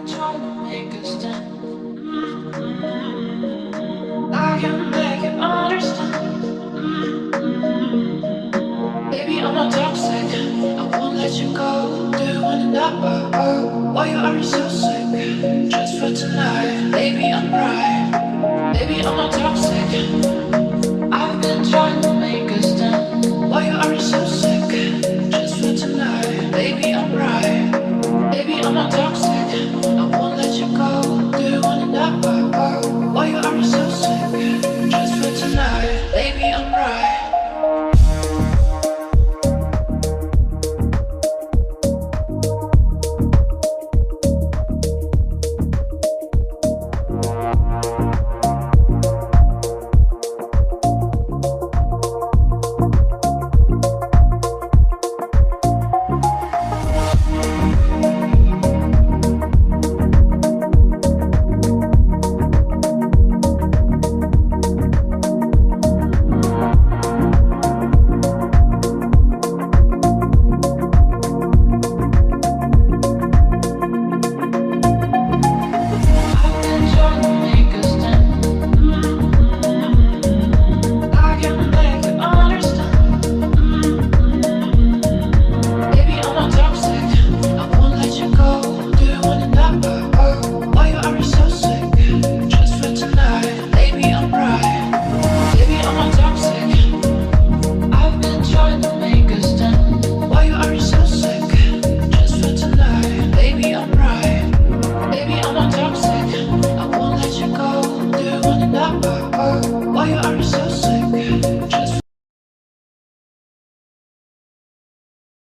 trying to make a stand. I can make you understand. Baby, I'm not toxic. I won't let you go. Do you wanna know why you are so sick? Just for tonight. Baby, I'm right. Baby, I'm not toxic.